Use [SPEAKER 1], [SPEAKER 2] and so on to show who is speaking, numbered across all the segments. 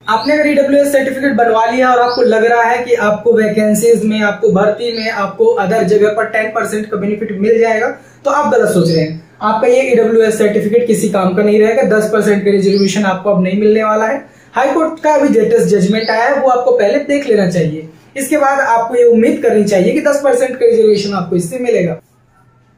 [SPEAKER 1] आपने अगर EWS certificate बनवा लिया और आपको लग रहा है कि आपको वैकेंसीज में, आपको भर्ती में, आपको अदर जगह पर 10% का बेनिफिट मिल जाएगा, तो आप गलत सोच रहे हैं। आपका ये ईडब्ल्यूएस सर्टिफिकेट किसी काम का नहीं रहेगा। 10% का रिजर्वेशन आपको अब नहीं मिलने वाला है। हाईकोर्ट का अभी लेटेस्ट जजमेंट आया है, वो आपको पहले देख लेना चाहिए। इसके बाद आपको ये उम्मीद करनी चाहिए कि 10% का रिजर्वेशन आपको इससे मिलेगा।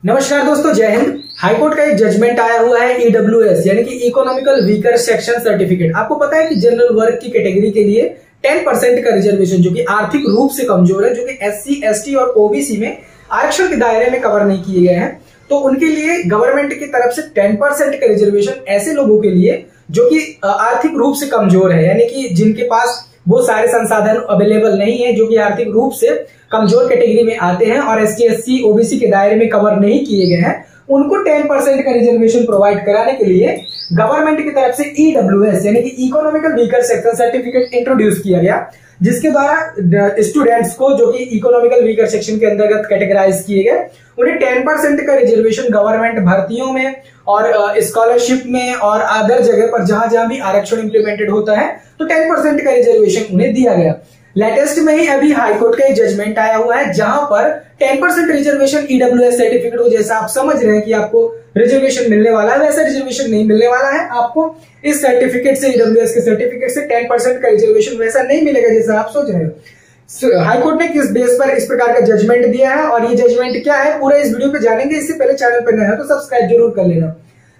[SPEAKER 1] नमस्कार दोस्तों, जय हिंद। हाईकोर्ट का एक जजमेंट आया हुआ है ईडब्ल्यूएस यानी कि इकोनॉमिकल वीकर सेक्शन सर्टिफिकेट। आपको पता है कि जनरल वर्ग की कैटेगरी के लिए 10% का रिजर्वेशन, जो कि आर्थिक रूप से कमजोर है, जो कि एससी, एसटी और ओबीसी में आरक्षण के दायरे में कवर नहीं किए गए हैं, तो उनके लिए गवर्नमेंट की तरफ से 10% का रिजर्वेशन ऐसे लोगों के लिए जो कि आर्थिक रूप से कमजोर है, यानी कि जिनके पास वो सारे संसाधन अवेलेबल नहीं है, जो कि आर्थिक रूप से कमजोर कैटेगरी में आते हैं और एसटी, एससी, ओबीसी के दायरे में कवर नहीं किए गए हैं, उनको 10% का रिजर्वेशन प्रोवाइड कराने के लिए गवर्नमेंट की तरफ से ईडब्ल्यूएस यानी कि economical weaker section certificate introduce किया गया, जिसके द्वारा स्टूडेंट्स को जो कि इकोनॉमिकल वीकर सेक्शन के अंतर्गत कैटेगराइज किए गए, उन्हें 10% का रिजर्वेशन गवर्नमेंट भर्तियों में और स्कॉलरशिप में और अदर जगह पर जहां जहां भी आरक्षण इंप्लीमेंटेड होता है, तो 10% का रिजर्वेशन उन्हें दिया गया। लेटेस्ट में ही अभी हाईकोर्ट का एक जजमेंट आया हुआ है, जहां पर 10% रिजर्वेशन ईडब्ल्यूएस सर्टिफिकेट को, जैसा आप समझ रहे हैं कि आपको रिजर्वेशन मिलने वाला है, वैसा रिजर्वेशन नहीं मिलने वाला है। आपको इस सर्टिफिकेट से, ईडब्ल्यूएस के सर्टिफिकेट से 10% का रिजर्वेशन वैसा नहीं मिलेगा जैसा आप सोच रहे हो। हाईकोर्ट ने किस बेस पर इस प्रकार का जजमेंट दिया है और ये जजमेंट क्या है, पूरा इस वीडियो पे जानेंगे। इससे पहले चैनल पर नए हो तो सब्सक्राइब जरूर कर लेना।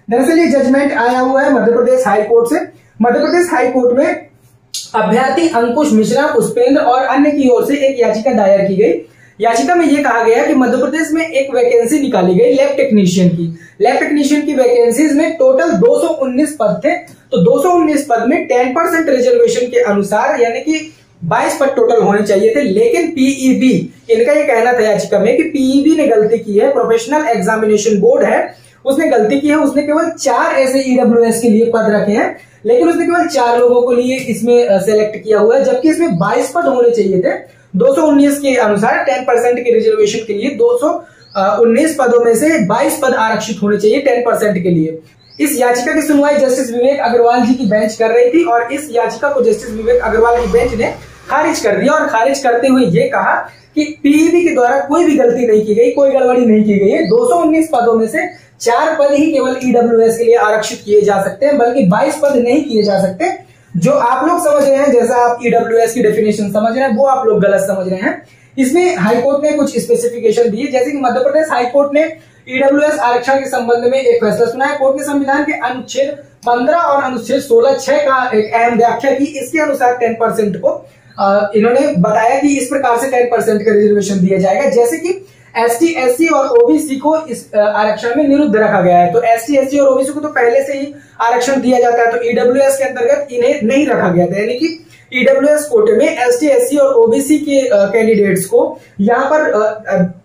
[SPEAKER 1] दरअसल ये जजमेंट आया हुआ है मध्य प्रदेश हाईकोर्ट से। मध्य प्रदेश हाईकोर्ट में अभ्यर्थी अंकुश मिश्रा, पुष्पेंद्र और अन्य की ओर से एक याचिका दायर की गई। याचिका में यह कहा गया कि मध्य प्रदेश में एक वैकेंसी निकाली गई लैब टेक्नीशियन की। लैब टेक्नीशियन की वैकेंसीज में टोटल 219 पद थे, तो 219 पद में 10% रिजर्वेशन के अनुसार यानी कि 22 पद टोटल होने चाहिए थे। लेकिन पीईबी, इनका ये कहना था याचिका में कि पीईबी ने गलती की है, प्रोफेशनल एग्जामिनेशन बोर्ड है, उसने गलती की है। उसने केवल 4 ऐसे ईडब्ल्यूएस के लिए पद रखे हैं, लेकिन उसने केवल 4 लोगों को लिए इसमें सेलेक्ट किया हुआ है, जबकि इसमें 22 पद होने चाहिए थे। 219 के अनुसार 10% के रिजर्वेशन के लिए 219 पदों में से 22 पद आरक्षित होने चाहिए 10% के लिए। इस याचिका की सुनवाई जस्टिस विवेक अग्रवाल जी की बेंच कर रही थी और इस याचिका को जस्टिस विवेक अग्रवाल की बेंच ने खारिज कर दिया और खारिज करते हुए ये कहा कि पीईबी के द्वारा कोई भी गलती नहीं की गई, कोई गड़बड़ी नहीं की गई है। 219 पदों में से 4 पद ही केवल ईडब्ल्यूएस के लिए आरक्षित किए जा सकते हैं, बल्कि 22 पद नहीं किए जा सकते। जो आप लोग समझ रहे हैं, जैसा आप ईडब्ल्यूएस की डेफिनेशन समझ रहे हैं, वो आप लोग गलत समझ रहे हैं। इसमें हाईकोर्ट ने कुछ स्पेसिफिकेशन दिए, जैसे कि मध्य प्रदेश हाईकोर्ट ने ईडब्ल्यूएस आरक्षण के संबंध में एक फैसला सुनाया। कोर्ट ने संविधान के अनुच्छेद 15 और अनुच्छेद 16(6) का एक अहम व्याख्या की। इसके अनुसार 10% को इन्होंने बताया कि इस प्रकार से 10% का रिजर्वेशन दिया जाएगा, जैसे कि एसटी, एससी और ओबीसी को इस आरक्षण में निरुद्ध रखा गया है। तो एसटी, एससी और ओबीसी को तो पहले से ही आरक्षण दिया जाता है, तो ईडब्ल्यूएस के अंतर्गत इन्हें नहीं रखा गया था, यानी कि ईडब्ल्यूएस कोटे में एसटी, एससी और ओबीसी के कैंडिडेट्स को यहाँ पर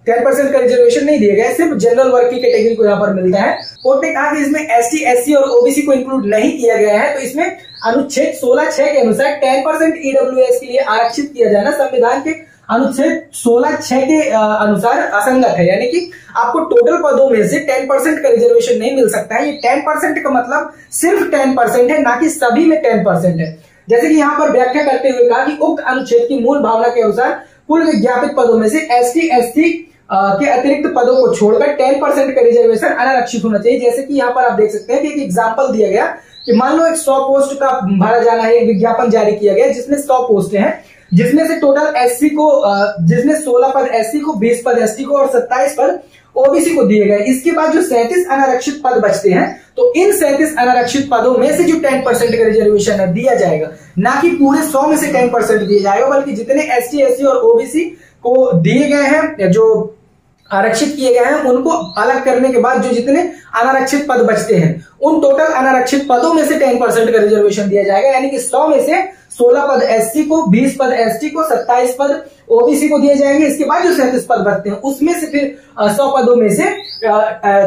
[SPEAKER 1] 10% का रिजर्वेशन नहीं दिया गया, सिर्फ जनरल वर्ग की कैटेगरी को यहाँ पर मिलता है। कोर्ट ने कहा कि इसमें एसटी, एससी और ओबीसी को इंक्लूड नहीं किया गया है, तो इसमें अनुच्छेद 16(6) के अनुसार 10% ईडब्ल्यूएस के लिए आरक्षित किया जाना संविधान के अनुच्छेद 16(6) के अनुसार असंगत है, यानी कि आपको टोटल पदों में से 10% का रिजर्वेशन नहीं मिल सकता है। ये 10% का मतलब सिर्फ 10% है, ना कि सभी में 10% है। जैसे कि यहाँ पर व्याख्या करते हुए कहा कि उक्त अनुच्छेद की मूल भावना के अनुसार कुल विज्ञापित पदों में से एसटी, एससी के अतिरिक्त पदों को छोड़कर 10% का रिजर्वेशन अनारक्षित होना चाहिए। जैसे कि यहाँ पर आप देख सकते हैं कि एक एग्जाम्पल दिया गया कि मान लो एक 100 पोस्ट का भरा जाना है, एक विज्ञापन जारी किया गया जिसमें 100 पोस्टें हैं, जिसमें से टोटल एससी को, जिसमें 16 पद एससी को, 20 पद एसटी को और 27 पद ओबीसी को दिए गए। इसके बाद जो 37 अनारक्षित पद बचते हैं, तो इन 37 अनारक्षित पदों में से जो 10% का रिजर्वेशन है दिया जाएगा, ना कि पूरे 100 में से 10% दिया जाएगा, बल्कि जितने एसटी, एससी और ओबीसी को दिए गए हैं, जो आरक्षित किए गए हैं, उनको अलग करने के बाद जो जितने अनारक्षित पद बचते हैं, उन टोटल अनारक्षित पदों में से 10% का रिजर्वेशन दिया जाएगा, यानी कि 100 में से 16 पद एससी को, 20 पद एसटी को, 27 पद ओबीसी को दिए जाएंगे। इसके बाद जो 37 पद बचते हैं, उसमें से फिर 100 पदों में से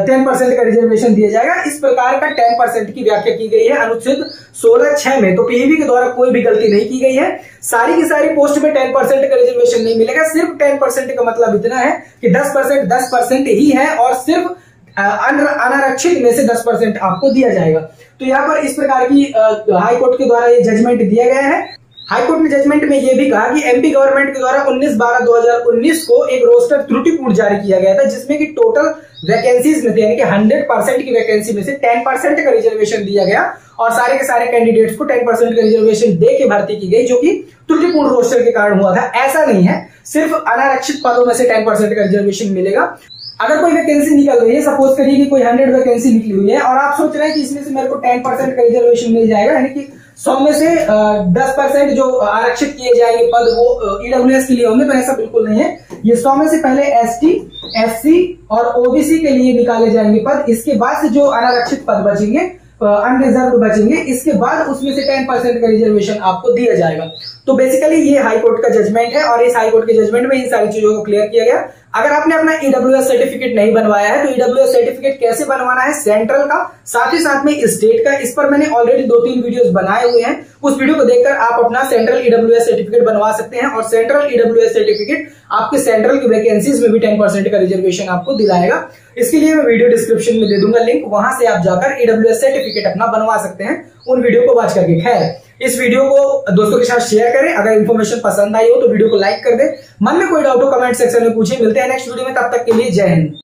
[SPEAKER 1] 10% का रिजर्वेशन दिया जाएगा। इस प्रकार का 10% की व्याख्या की गई है अनुच्छेद 16(6) में। तो पीईबी के द्वारा कोई भी गलती नहीं की गई है। सारी की सारी पोस्ट में 10% का रिजर्वेशन नहीं मिलेगा। सिर्फ 10% का मतलब इतना है कि 10% ही है और सिर्फ अनारक्षित में से 10% आपको दिया जाएगा। तो यहाँ पर इस प्रकार की हाई कोर्ट के द्वारा ये जजमेंट दिया गया है। हाई कोर्ट ने जजमेंट में ये भी कहा कि एमपी गवर्नमेंट के द्वारा 19/12/2019 को एक रोस्टर त्रुटिपूर्ण जारी किया गया था, जिसमें कि टोटल वैकेंसीज में थे, यानी कि 100% की वैकेंसी में से 10% का रिजर्वेशन दिया गया और सारे के सारे कैंडिडेट्स को 10% का रिजर्वेशन दे के भर्ती की गई, जो कि त्रुटिपूर्ण रोस्टर के कारण हुआ था। ऐसा नहीं है, सिर्फ अनारक्षित पदों में से 10% का रिजर्वेशन मिलेगा। अगर कोई वैकेंसी निकल रही है, सपोज करिए कि कोई 100 वैकेंसी निकली हुई है और आप सोच रहे हैं कि इसमें से मेरे को 10% का रिजर्वेशन मिल जाएगा, यानी कि 100 में से 10% जो आरक्षित किए जाएंगे पद वो ईडब्ल्यूएस के लिए होंगे, तो ऐसा बिल्कुल नहीं है। ये 100 में से पहले एसटी, एससी और ओबीसी के लिए निकाले जाएंगे पद, इसके बाद से जो अनारक्षित पद बचेंगे, अनरिजर्व बचेंगे, इसके बाद उसमें से 10% का रिजर्वेशन आपको दिया जाएगा। तो बेसिकली ये हाई कोर्ट का जजमेंट है और इस हाई कोर्ट के जजमेंट में इन सारी चीजों को क्लियर किया गया। अगर आपने अपना ईडब्ल्यूएस सर्टिफिकेट नहीं बनवाया है तो ईडब्ल्यूएस सर्टिफिकेट कैसे बनवाना है, सेंट्रल का साथ ही साथ में स्टेट का, इस पर मैंने ऑलरेडी 2-3 वीडियोस बनाए हुए हैं। उस वीडियो को देखकर आप अपना सेंट्रल ईडब्ल्यूएस सर्टिफिकेट बनवा सकते हैं और सेंट्रल ईडब्ल्यूएस सर्टिफिकेट आपके सेंट्रल की वैकेंसीज में भी 10% का रिजर्वेशन आपको दिलाएगा। इसके लिए मैं वीडियो डिस्क्रिप्शन में दे दूंगा लिंक, वहां से आप जाकर ईडब्ल्यूएस सर्टिफिकेट अपना बनवा सकते हैं उन वीडियो को वॉच करके। खैर, इस वीडियो को दोस्तों के साथ शेयर करें। अगर इन्फॉर्मेशन पसंद आई हो तो वीडियो को लाइक कर दें। मन में कोई डाउट हो कमेंट सेक्शन में पूछें। मिलते हैं नेक्स्ट वीडियो में, तब तक के लिए जय हिंद।